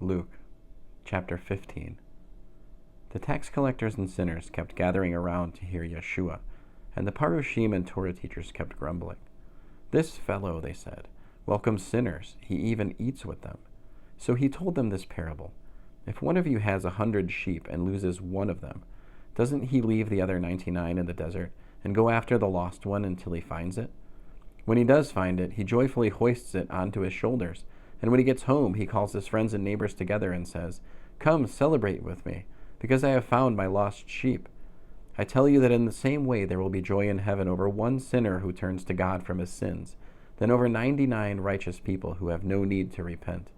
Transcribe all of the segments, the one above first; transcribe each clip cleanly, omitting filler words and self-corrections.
Luke chapter 15. The tax collectors and sinners kept gathering around to hear Yeshua, and the Parushim and Torah teachers kept grumbling. "This fellow," they said, "welcomes sinners. He even eats with them." So he told them this parable. "If one of you has 100 sheep and loses one of them, doesn't he leave the other 99 in the desert and go after the lost one until he finds it? When he does find it, he joyfully hoists it onto his shoulders, and when he gets home, he calls his friends and neighbors together and says, 'Come, celebrate with me, because I have found my lost sheep.' I tell you that in the same way there will be joy in heaven over one sinner who turns to God from his sins, than over 99 righteous people who have no need to repent."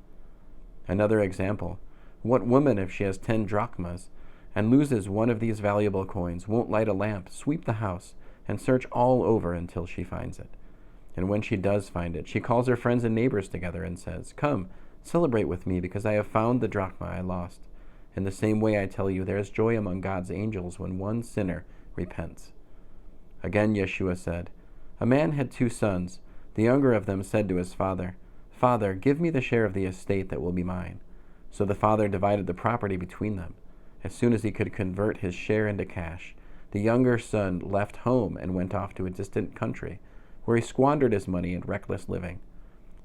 Another example: what woman, if she has 10 drachmas and loses one of these valuable coins, won't light a lamp, sweep the house, and search all over until she finds it? And when she does find it, she calls her friends and neighbors together and says, "Come, celebrate with me, because I have found the drachma I lost." In the same way, I tell you, there is joy among God's angels when one sinner repents. Again Yeshua said, "A man had 2 sons. The younger of them said to his father, 'Father, give me the share of the estate that will be mine.' So the father divided the property between them. As soon as he could convert his share into cash, the younger son left home and went off to a distant country, where he squandered his money in reckless living.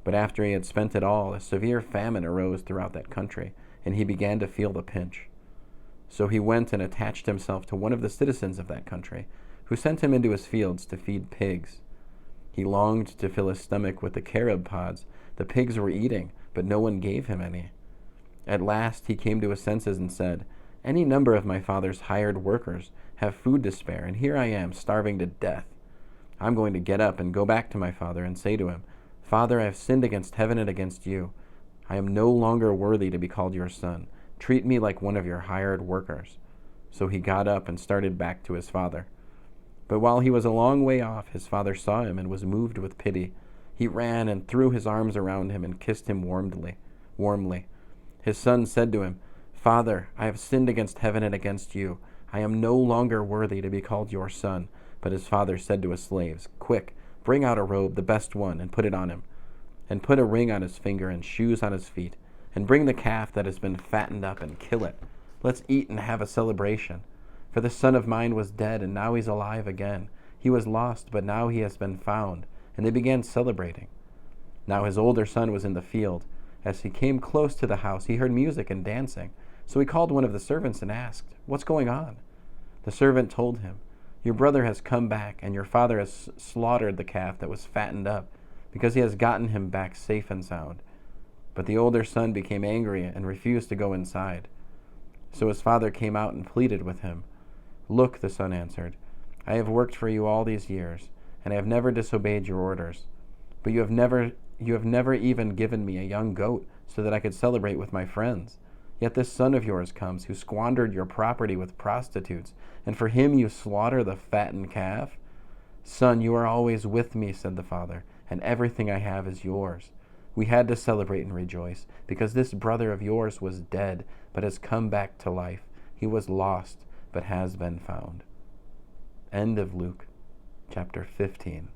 But after he had spent it all, a severe famine arose throughout that country, and he began to feel the pinch. So he went and attached himself to one of the citizens of that country, who sent him into his fields to feed pigs. He longed to fill his stomach with the carob pods the pigs were eating, but no one gave him any. At last he came to his senses and said, 'Any number of my father's hired workers have food to spare, and here I am, starving to death. I'm going to get up and go back to my father and say to him, Father, I have sinned against heaven and against you. I am no longer worthy to be called your son. Treat me like one of your hired workers.' So he got up and started back to his father. But while he was a long way off, his father saw him and was moved with pity. He ran and threw his arms around him and kissed him warmly. His son said to him, 'Father, I have sinned against heaven and against you. I am no longer worthy to be called your son.' But his father said to his slaves, 'Quick, bring out a robe, the best one, and put it on him. And put a ring on his finger and shoes on his feet. And bring the calf that has been fattened up and kill it. Let's eat and have a celebration. For this son of mine was dead, and now he's alive again. He was lost, but now he has been found.' And they began celebrating. Now his older son was in the field. As he came close to the house, he heard music and dancing. So he called one of the servants and asked, 'What's going on?' The servant told him, 'Your brother has come back, and your father has slaughtered the calf that was fattened up, because he has gotten him back safe and sound.' But the older son became angry and refused to go inside. So his father came out and pleaded with him. 'Look,' the son answered, 'I have worked for you all these years, and I have never disobeyed your orders. But you have never even given me a young goat so that I could celebrate with my friends. Yet this son of yours comes, who squandered your property with prostitutes, and for him you slaughter the fattened calf?' 'Son, you are always with me,' said the father, 'and everything I have is yours. We had to celebrate and rejoice, because this brother of yours was dead, but has come back to life. He was lost, but has been found.'" End of Luke chapter 15.